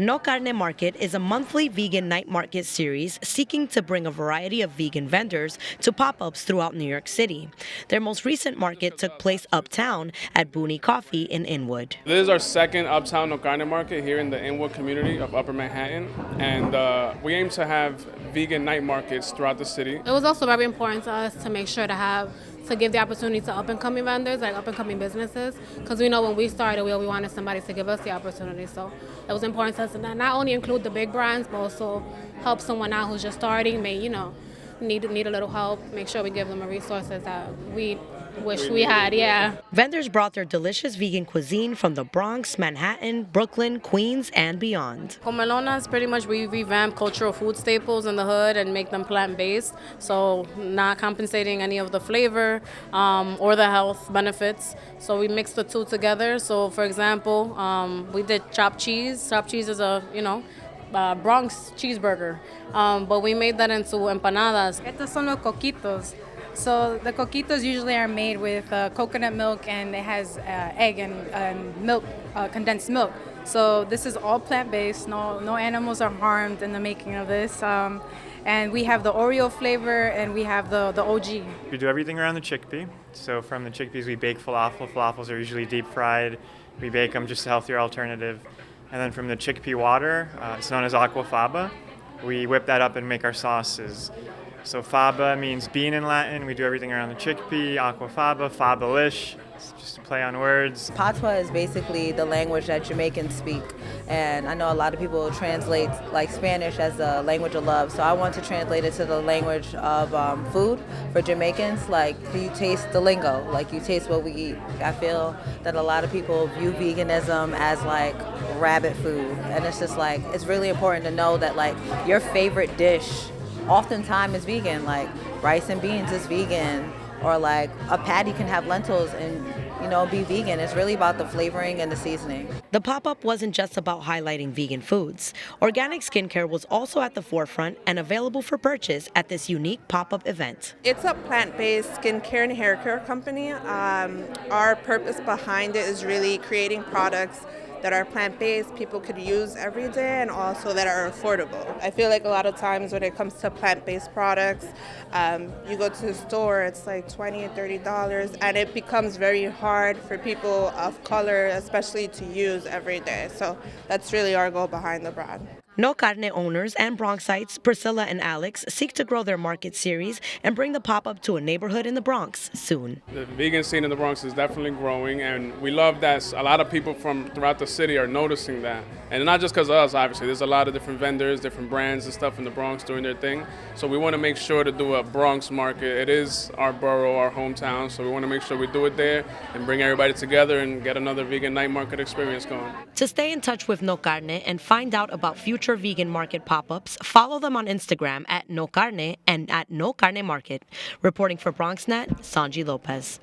No Carne Market is a monthly vegan night market series seeking to bring a variety of vegan vendors to pop-ups throughout New York City. Their most recent market took place uptown at Buunni Coffee in Inwood. This is our second uptown No Carne Market here in the Inwood community of Upper Manhattan, and we aim to have vegan night markets throughout the city. It was also very important to us to make sure to give the opportunity to up-and-coming vendors, like up-and-coming businesses, because we know when we started, we wanted somebody to give us the opportunity. So it was important to us to not only include the big brands, but also help someone out who's just starting, need a little help, make sure we give them the resources that we wish we had, yeah. Vendors brought their delicious vegan cuisine from the Bronx, Manhattan, Brooklyn, Queens, and beyond. Comelonas, pretty much we revamp cultural food staples in the hood and make them plant-based, so not compensating any of the flavor or the health benefits. So we mix the two together. So for example, we did chopped cheese. Chopped cheese is a, Bronx cheeseburger, but we made that into empanadas. Estos son los coquitos. So the coquitos usually are made with coconut milk, and it has egg and milk, condensed milk. So this is all plant-based. No animals are harmed in the making of this. And we have the Oreo flavor, and we have the OG. We do everything around the chickpea. So from the chickpeas, we bake falafel. Falafels are usually deep fried. We bake them, just a healthier alternative. And then from the chickpea water, it's known as aquafaba. We whip that up and make our sauces. So faba means bean in Latin. We do everything around the chickpea, aquafaba, fabalish, it's just a play on words. Patois is basically the language that Jamaicans speak. And I know a lot of people translate like Spanish as the language of love. So I want to translate it to the language of food for Jamaicans. Like, you taste the lingo, like you taste what we eat. I feel that a lot of people view veganism as like rabbit food. And it's just like, it's really important to know that like your favorite dish oftentimes is vegan, like rice and beans is vegan, or like a patty can have lentils and be vegan. It's really about the flavoring and the seasoning. The pop-up wasn't just about highlighting vegan foods. Organic skincare was also at the forefront and available for purchase at this unique pop-up event. It's a plant-based skincare and hair care company. Our purpose behind it is really creating products that are plant-based, people could use every day, and also that are affordable. I feel like a lot of times when it comes to plant-based products, you go to the store, it's like $20 and $30, and it becomes very hard for people of color, especially, to use every day. So that's really our goal behind the brand. No Carne owners and Bronxites, Priscilla and Alex, seek to grow their market series and bring the pop-up to a neighborhood in the Bronx soon. The vegan scene in the Bronx is definitely growing, and we love that a lot of people from throughout the city are noticing that. And not just because of us, obviously. There's a lot of different vendors, different brands and stuff in the Bronx doing their thing. So we want to make sure to do a Bronx market. It is our borough, our hometown, so we want to make sure we do it there and bring everybody together and get another vegan night market experience going. To stay in touch with No Carne and find out about future vegan market pop-ups, follow them on Instagram at No Carne and at No Carne Market. Reporting for BronxNet, Sanji Lopez.